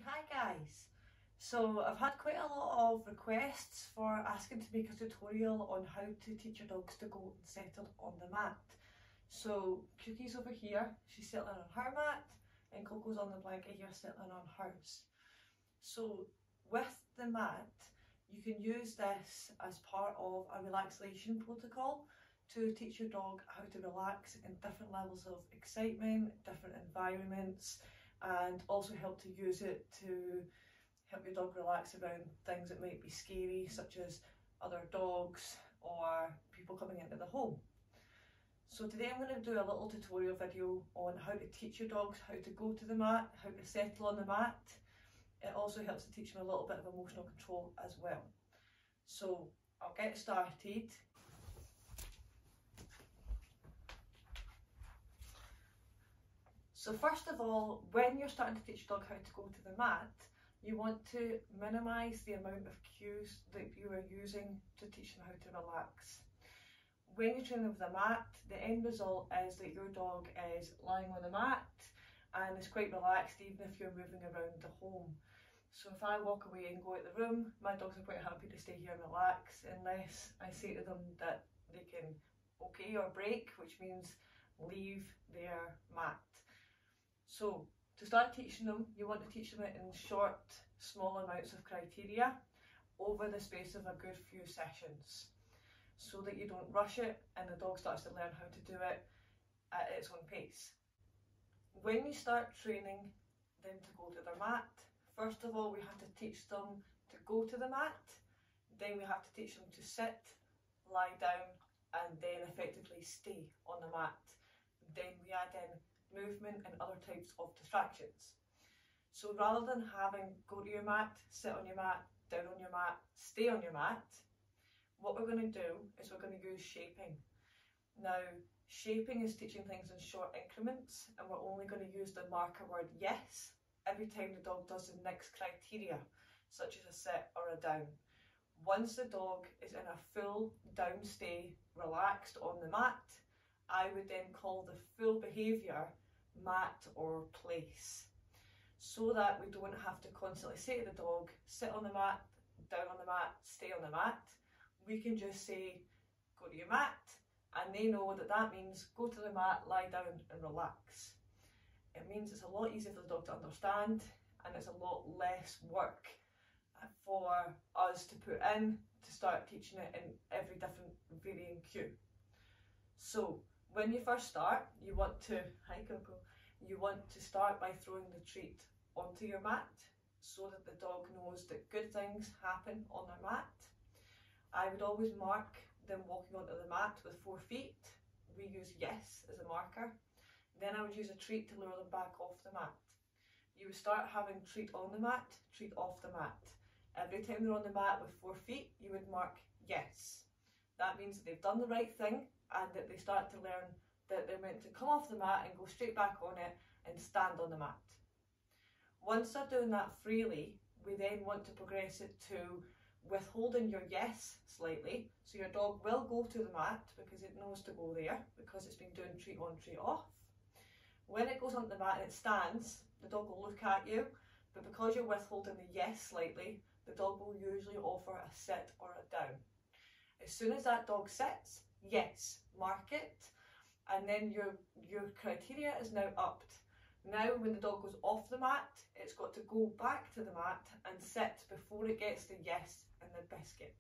Hi guys! So I've had quite a lot of requests for asking to make a tutorial on how to teach your dogs to go and settle on the mat. So Cookie's over here, she's settling on her mat, and Coco's on the blanket here settling on hers. So with the mat, you can use this as part of a relaxation protocol to teach your dog how to relax in different levels of excitement, different environments, and also help to use it to help your dog relax around things that might be scary, such as other dogs or people coming into the home. So today I'm going to do a little tutorial video on how to teach your dogs how to go to the mat, how to settle on the mat. It also helps to teach them a little bit of emotional control as well. So I'll get started. So first of all, when you're starting to teach your dog how to go to the mat, you want to minimise the amount of cues that you are using to teach them how to relax. When you're training with a mat, the end result is that your dog is lying on the mat and is quite relaxed even if you're moving around the home. So if I walk away and go out the room, my dogs are quite happy to stay here and relax unless I say to them that they can okay or break, which means leave their mat. So to start teaching them, you want to teach them it in short, small amounts of criteria over the space of a good few sessions, so that you don't rush it and the dog starts to learn how to do it at its own pace. When you start training them to go to their mat, first of all we have to teach them to go to the mat, then we have to teach them to sit, lie down, and then effectively stay on the mat. Then we add in movement and other types of distractions. So rather than having go to your mat, sit on your mat, down on your mat, stay on your mat, what we're going to do is we're going to use shaping. Now, shaping is teaching things in short increments, and we're only going to use the marker word yes every time the dog does the next criteria, such as a sit or a down. Once the dog is in a full down stay, relaxed on the mat, I would then call the full behaviour mat or place, so that we don't have to constantly say to the dog, sit on the mat, down on the mat, stay on the mat. We can just say, go to your mat, and they know that that means go to the mat, lie down and relax. It means it's a lot easier for the dog to understand, and it's a lot less work for us to put in to start teaching it in every different varying cue. So when you first start, you want to, hi Coco, you want to start by throwing the treat onto your mat so that the dog knows that good things happen on their mat. I would always mark them walking onto the mat with 4 feet. We use yes as a marker. Then I would use a treat to lure them back off the mat. You would start having treat on the mat, treat off the mat. Every time they're on the mat with 4 feet, you would mark yes. That means that they've done the right thing and that they start to learn that they're meant to come off the mat and go straight back on it and stand on the mat. Once they're doing that freely, we then want to progress it to withholding your yes slightly. So your dog will go to the mat because it knows to go there, because it's been doing treat on, treat off. When it goes onto the mat and it stands, the dog will look at you, but because you're withholding the yes slightly, the dog will usually offer a sit or a down. As soon as that dog sits, yes, mark it, and then your criteria is now upped. Now when the dog goes off the mat, it's got to go back to the mat and sit before it gets the yes and the biscuit.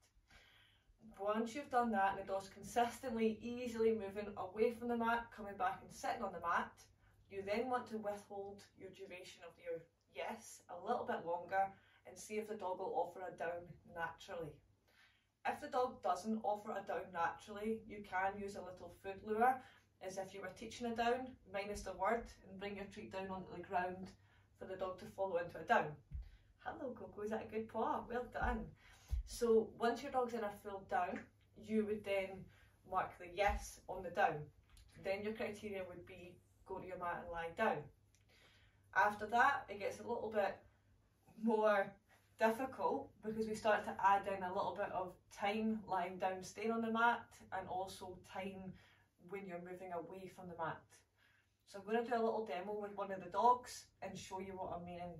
Once you've done that and the dog's consistently, easily moving away from the mat, coming back and sitting on the mat, you then want to withhold your duration of your yes a little bit longer and see if the dog will offer a down naturally. If the dog doesn't offer a down naturally, you can use a little food lure, as if you were teaching a down, minus the word, and bring your treat down onto the ground for the dog to follow into a down. Hello Coco, is that a good paw? Well done. So once your dog's in a full down, you would then mark the yes on the down. Then your criteria would be go to your mat and lie down. After that, it gets a little bit more difficult because we start to add in a little bit of time lying down, staying on the mat, and also time when you're moving away from the mat. So I'm going to do a little demo with one of the dogs and show you what I'm meaning.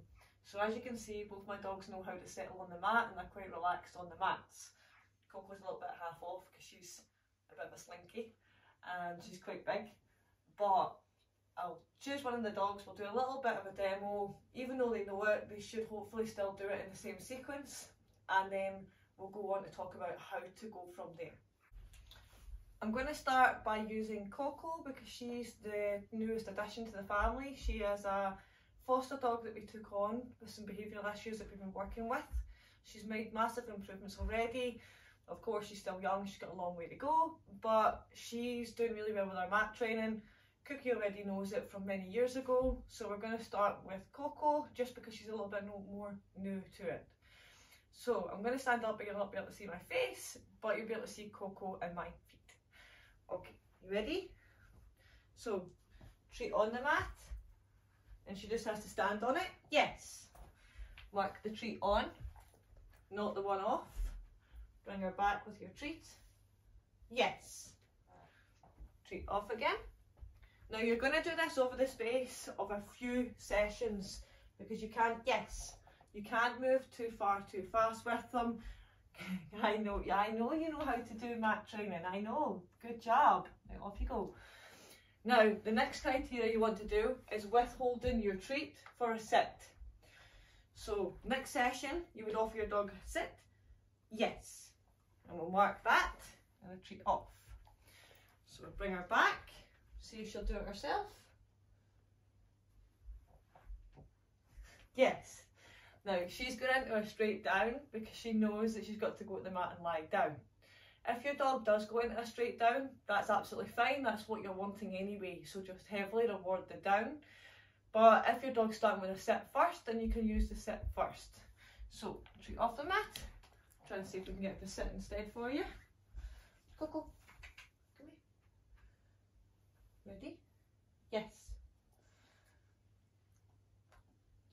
So as you can see, both my dogs know how to settle on the mat and they're quite relaxed on the mats. Coco's a little bit half off because she's a bit of a slinky and she's quite big. But I'll choose one of the dogs, we'll do a little bit of a demo. Even though they know it, they should hopefully still do it in the same sequence, and then we'll go on to talk about how to go from there. I'm going to start by using Coco because she's the newest addition to the family. She is a foster dog that we took on with some behavioural issues that we've been working with. She's made massive improvements already. Of course, she's still young, she's got a long way to go, but she's doing really well with our mat training. Cookie already knows it from many years ago, so we're going to start with Coco just because she's a little bit more new to it. So I'm going to stand up, but you'll not be able to see my face, but you'll be able to see Coco and my feet. Okay, you ready? So, treat on the mat, and she just has to stand on it. Yes. Mark the treat on, not the one off. Bring her back with your treat. Yes. Treat off again. Now you're going to do this over the space of a few sessions because you can't, you can't move too far too fast with them. I know you know how to do mat training, I know, good job. Now off you go. Now the next criteria you want to do is withholding your treat for a sit. So next session you would offer your dog a sit, yes. And we'll mark that and a treat off. So we'll bring her back, see if she'll do it herself. Yes. Now she's going into a straight down because she knows that she's got to go to the mat and lie down. If your dog does go into a straight down, that's absolutely fine, that's what you're wanting anyway, so just heavily reward the down. But if your dog's starting with a sit first, then you can use the sit first. So treat off the mat. Try and see if we can get the sit instead for you. Coco, come here. Ready? Yes.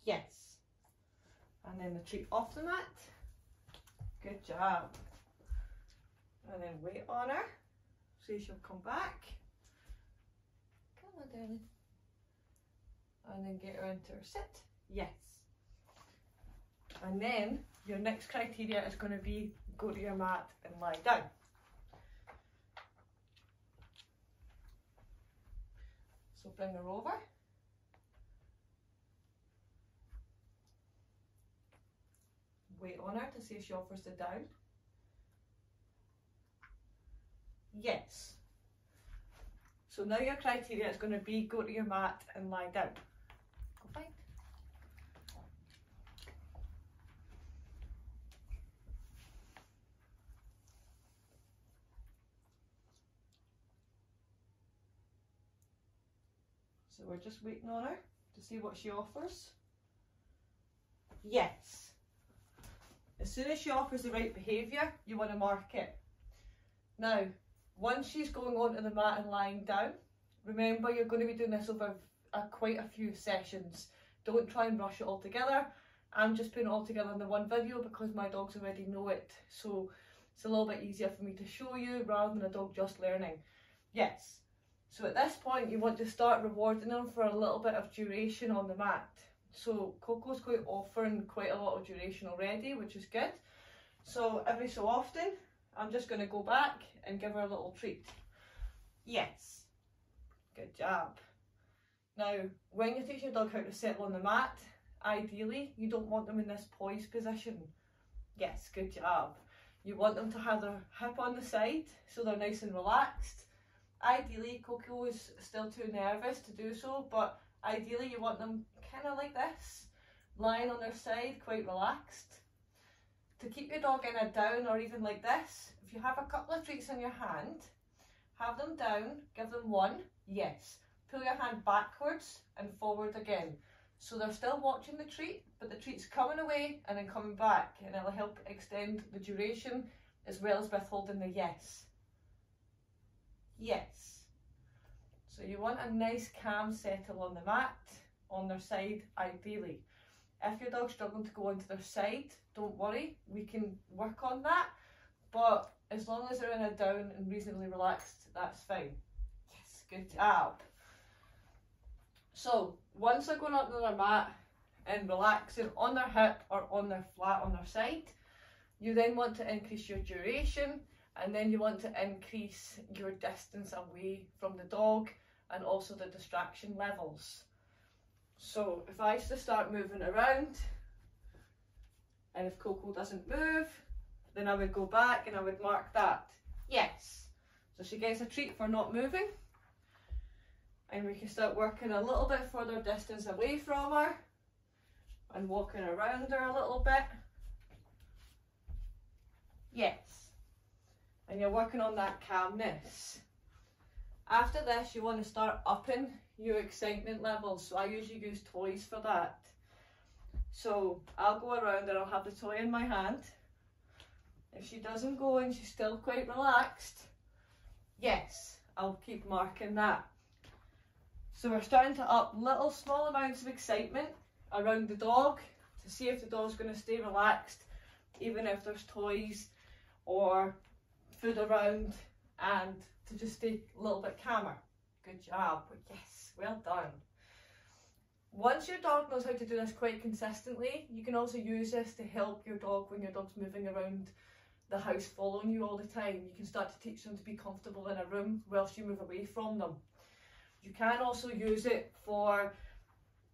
Yes. And then the treat off the mat. Good job. And then wait on her. See if she'll come back. Come on, darling. And then get her into her sit. Yes. And then your next criteria is going to be go to your mat and lie down. So bring her over. Wait on her to see if she offers the down. Yes. So now your criteria is going to be go to your mat and lie down. Go find. So we're just waiting on her to see what she offers. Yes. As soon as she offers the right behaviour, you want to mark it. Now, once she's going onto the mat and lying down, remember you're going to be doing this over quite a few sessions. Don't try and rush it all together. I'm just putting it all together in the one video because my dogs already know it. So it's a little bit easier for me to show you rather than a dog just learning. Yes. So at this point you want to start rewarding them for a little bit of duration on the mat. So Coco's offering quite a lot of duration already, which is good. So every so often I'm just going to go back and give her a little treat. Yes. Good job. Now when you teach your dog how to settle on the mat, ideally you don't want them in this poised position. Yes, good job. You want them to have their hip on the side so they're nice and relaxed. Ideally, Coco is still too nervous to do so, but ideally you want them kind of like this, lying on their side, quite relaxed. To keep your dog in a down or even like this, if you have a couple of treats in your hand, have them down, give them one, yes. Pull your hand backwards and forward again. So they're still watching the treat, but the treat's coming away and then coming back, and it'll help extend the duration as well as withholding the yes. Yes. So you want a nice calm settle on the mat, on their side ideally. If your dog's struggling to go onto their side, don't worry, we can work on that, but as long as they're in a down and reasonably relaxed, that's fine. Yes, good job. So once they're going up to their mat, and relaxing on their hip or on their flat on their side. You then want to increase your duration, and then you want to increase your distance away from the dog and also the distraction levels. So if I just start moving around, and if Coco doesn't move, then I would go back and I would mark that. Yes. So she gets a treat for not moving. And we can start working a little bit further distance away from her and walking around her a little bit. Yes. And you're working on that calmness. After this, you want to start upping your excitement levels. So I usually use toys for that. So I'll go around and I'll have the toy in my hand. If she doesn't go and she's still quite relaxed, yes, I'll keep marking that. So we're starting to up little small amounts of excitement around the dog to see if the dog's going to stay relaxed, even if there's toys or food around, and to just stay a little bit calmer. Good job. Yes, well done. Once your dog knows how to do this quite consistently, you can also use this to help your dog when your dog's moving around the house following you all the time. You can start to teach them to be comfortable in a room whilst you move away from them. You can also use it for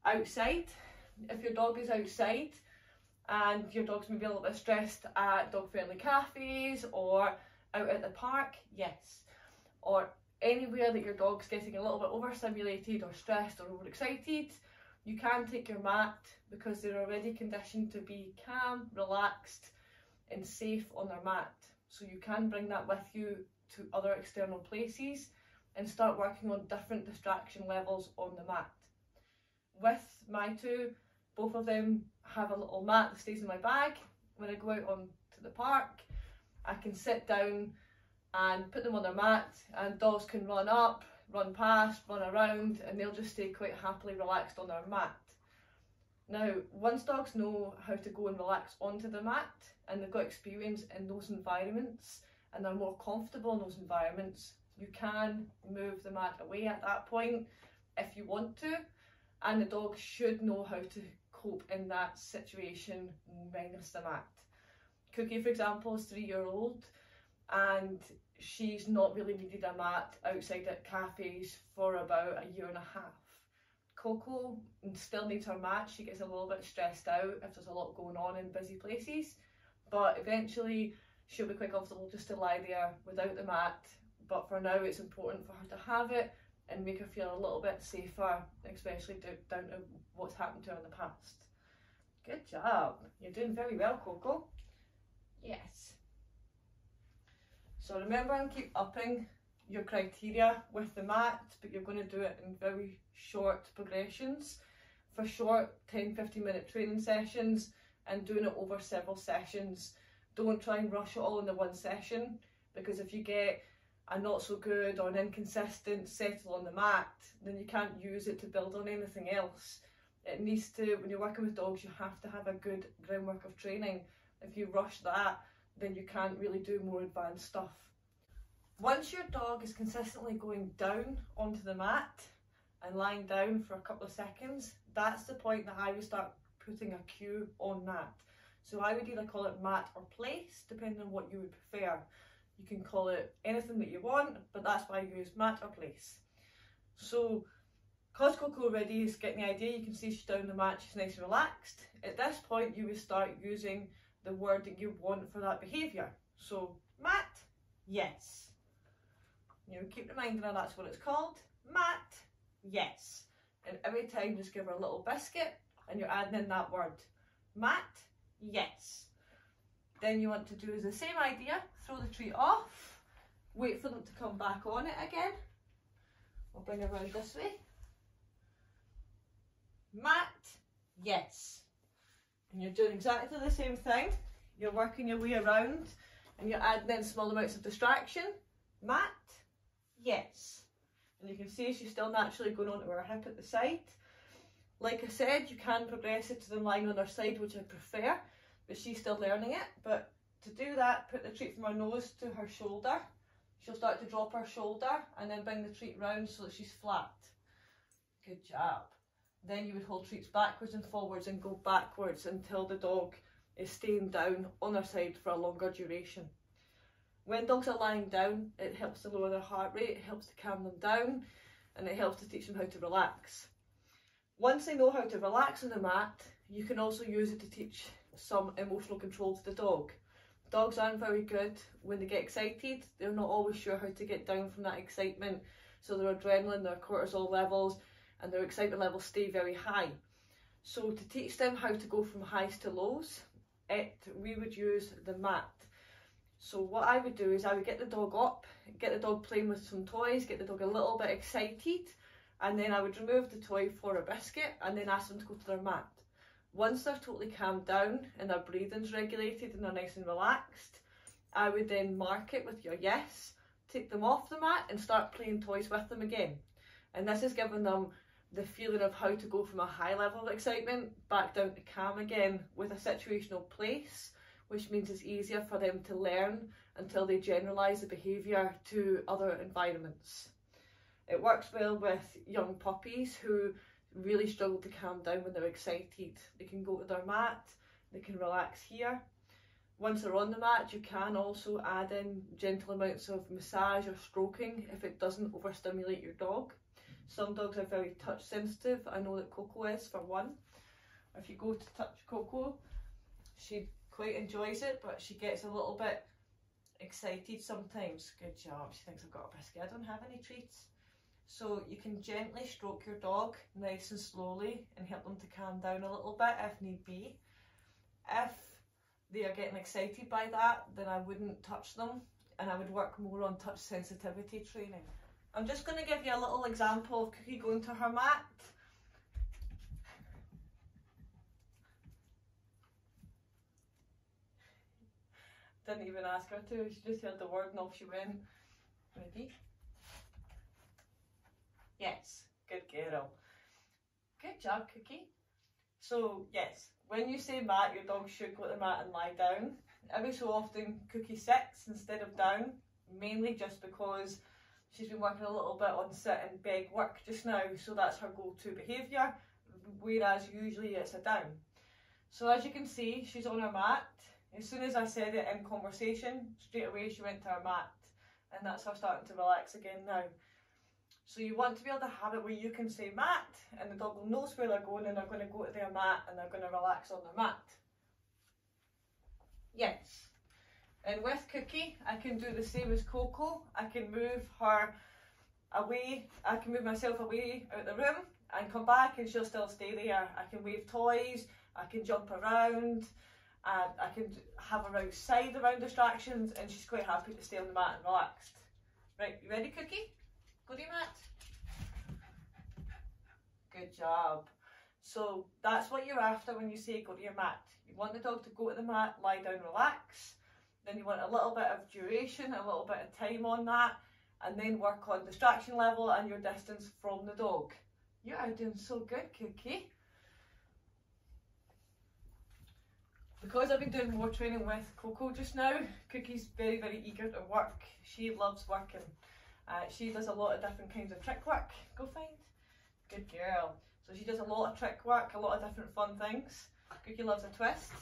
outside. If your dog is outside and your dog's maybe a little bit stressed at dog-friendly cafes or out at the park, yes. Or anywhere that your dog's getting a little bit overstimulated or stressed or overexcited, you can take your mat because they're already conditioned to be calm, relaxed and safe on their mat. So you can bring that with you to other external places and start working on different distraction levels on the mat. With my two, both of them have a little mat that stays in my bag. When I go out onto the park, I can sit down and put them on their mat, and dogs can run up, run past, run around, and they'll just stay quite happily relaxed on their mat. Now, once dogs know how to go and relax onto the mat and they've got experience in those environments and they're more comfortable in those environments, you can move the mat away at that point if you want to, and the dog should know how to cope in that situation minus the mat. Cookie, for example, is 3-year-old and she's not really needed a mat outside at cafes for about 1.5 years. Coco still needs her mat. She gets a little bit stressed out if there's a lot going on in busy places, but eventually she'll be quite comfortable just to lie there without the mat. But for now it's important for her to have it and make her feel a little bit safer, especially down to what's happened to her in the past. Good job. You're doing very well, Coco. Yes. So remember and keep upping your criteria with the mat, but you're going to do it in very short progressions for short 10-15 minute training sessions and doing it over several sessions. Don't try and rush it all in the one session, because if you get a not so good or an inconsistent settle on the mat, then you can't use it to build on anything else. It needs to, when you're working with dogs, you have to have a good groundwork of training. If you rush that, then you can't really do more advanced stuff. Once your dog is consistently going down onto the mat and lying down for a couple of seconds, that's the point that I would start putting a cue on that. So I would either call it mat or place, depending on what you would prefer. You can call it anything that you want, but that's why I use mat or place. So, because Coco already is getting the idea, you can see she's down the mat, she's nice and relaxed. At this point, you would start using the word that you want for that behaviour. So, mat, yes. You know, keep reminding her that's what it's called. Mat, yes. And every time just give her a little biscuit and you're adding in that word. Mat, yes. Then you want to do the same idea, throw the treat off, wait for them to come back on it again. I'll bring it around this way. Mat, yes. And you're doing exactly the same thing. You're working your way around and you're adding in small amounts of distraction. Mat, yes. And you can see she's still naturally going onto her hip at the side. Like I said, you can progress it to them lying on her side, which I prefer, but she's still learning it. But to do that, put the treat from her nose to her shoulder. She'll start to drop her shoulder and then bring the treat round so that she's flat. Good job. Then you would hold treats backwards and forwards and go backwards until the dog is staying down on their side for a longer duration. When dogs are lying down, it helps to lower their heart rate, it helps to calm them down, and it helps to teach them how to relax. Once they know how to relax on the mat, you can also use it to teach some emotional control to the dog. Dogs aren't very good when they get excited. They're not always sure how to get down from that excitement, so their adrenaline, their cortisol levels and their excitement levels stay very high. So to teach them how to go from highs to lows, we would use the mat. So what I would do is I would get the dog up, get the dog playing with some toys, get the dog a little bit excited, and then I would remove the toy for a biscuit and then ask them to go to their mat. Once they're totally calmed down and their breathing's regulated and they're nice and relaxed, I would then mark it with your yes, take them off the mat and start playing toys with them again. And this is giving them the feeling of how to go from a high level of excitement back down to calm again with a situational place, which means it's easier for them to learn until they generalise the behaviour to other environments. It works well with young puppies who really struggle to calm down when they're excited. They can go to their mat, they can relax here. Once they're on the mat, you can also add in gentle amounts of massage or stroking if it doesn't overstimulate your dog. Some dogs are very touch sensitive. I know that Coco is, for one. If you go to touch Coco, she quite enjoys it, but she gets a little bit excited sometimes. Good job. She thinks I've got a biscuit. I don't have any treats. So you can gently stroke your dog nice and slowly and help them to calm down a little bit if need be. If they are getting excited by that, then I wouldn't touch them and I would work more on touch sensitivity training. I'm just going to give you a little example of Cookie going to her mat. Didn't even ask her to, she just heard the word and off she went. Ready? Yes, good girl. Good job, Cookie. So yes, when you say mat, your dog should go to the mat and lie down. Every so often Cookie sits instead of down, mainly just because she's been working a little bit on sit and beg work just now, so that's her go-to behaviour, whereas usually it's a down. So as you can see, she's on her mat. As soon as I said it in conversation, straight away she went to her mat, and that's her starting to relax again now. So you want to be able to have it where you can say mat, and the dog knows where they're going and they're going to go to their mat and they're going to relax on their mat. Yes. And with Cookie, I can do the same as Coco. I can move her away, I can move myself away out the room and come back and she'll still stay there. I can wave toys, I can jump around, and I can have her outside around distractions, and she's quite happy to stay on the mat and relaxed. Right, you ready, Cookie? Go to your mat. Good job. So that's what you're after when you say go to your mat. You want the dog to go to the mat, lie down, relax. Then you want a little bit of duration, a little bit of time on that, and then work on distraction level and your distance from the dog. You are doing so good, Cookie. Because I've been doing more training with Coco just now, Cookie's very, very eager to work. She loves working. She does a lot of different kinds of trick work. Go find. Good girl. So she does a lot of trick work, a lot of different fun things. Cookie loves a twist.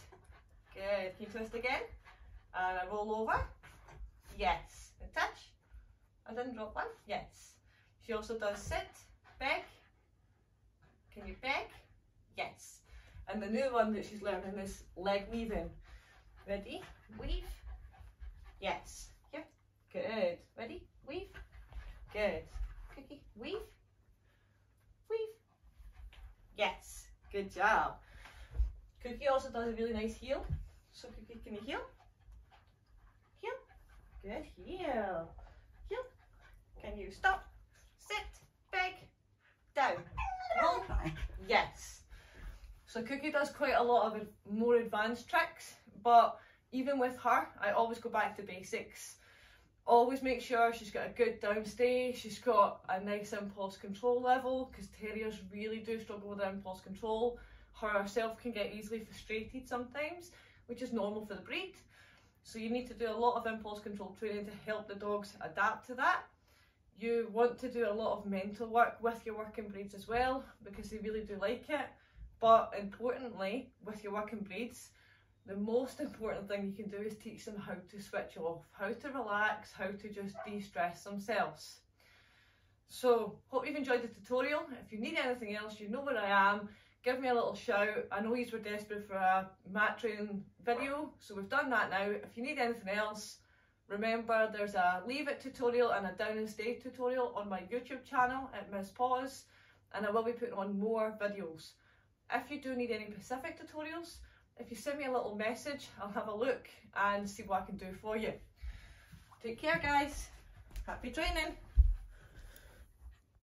Good. Can you twist again? And a roll over. Yes. And touch. I didn't drop one. Yes. She also does sit, beg. Can you beg? Yes. And the new one that she's learning is leg weaving. Ready? Weave. Yes. Here. Good. Ready? Weave. Good. Cookie. Weave. Weave. Yes. Good job. Cookie also does a really nice heel. So Cookie, can you heel? Heel. Good. Heel. Heel. Can you stop? Sit. Beg. Down. Roll. Yes. So Cookie does quite a lot of more advanced tricks, but even with her, I always go back to basics. Always make sure she's got a good downstay, she's got a nice impulse control level, because terriers really do struggle with their impulse control. Her herself can get easily frustrated sometimes, which is normal for the breed. So you need to do a lot of impulse control training to help the dogs adapt to that. you want to do a lot of mental work with your working breeds as well, because they really do like it. But importantly, with your working breeds, the most important thing you can do is teach them how to switch off, how to relax, how to just de-stress themselves. So, hope you've enjoyed the tutorial. If you need anything else, you know where I am. Give me a little shout. I know you were desperate for a mat training video, so we've done that now. If you need anything else, remember there's a leave it tutorial and a down and stay tutorial on my YouTube channel at Ms. Paws, and I will be putting on more videos. If you do need any specific tutorials, if you send me a little message, I'll have a look and see what I can do for you. Take care, guys. Happy training.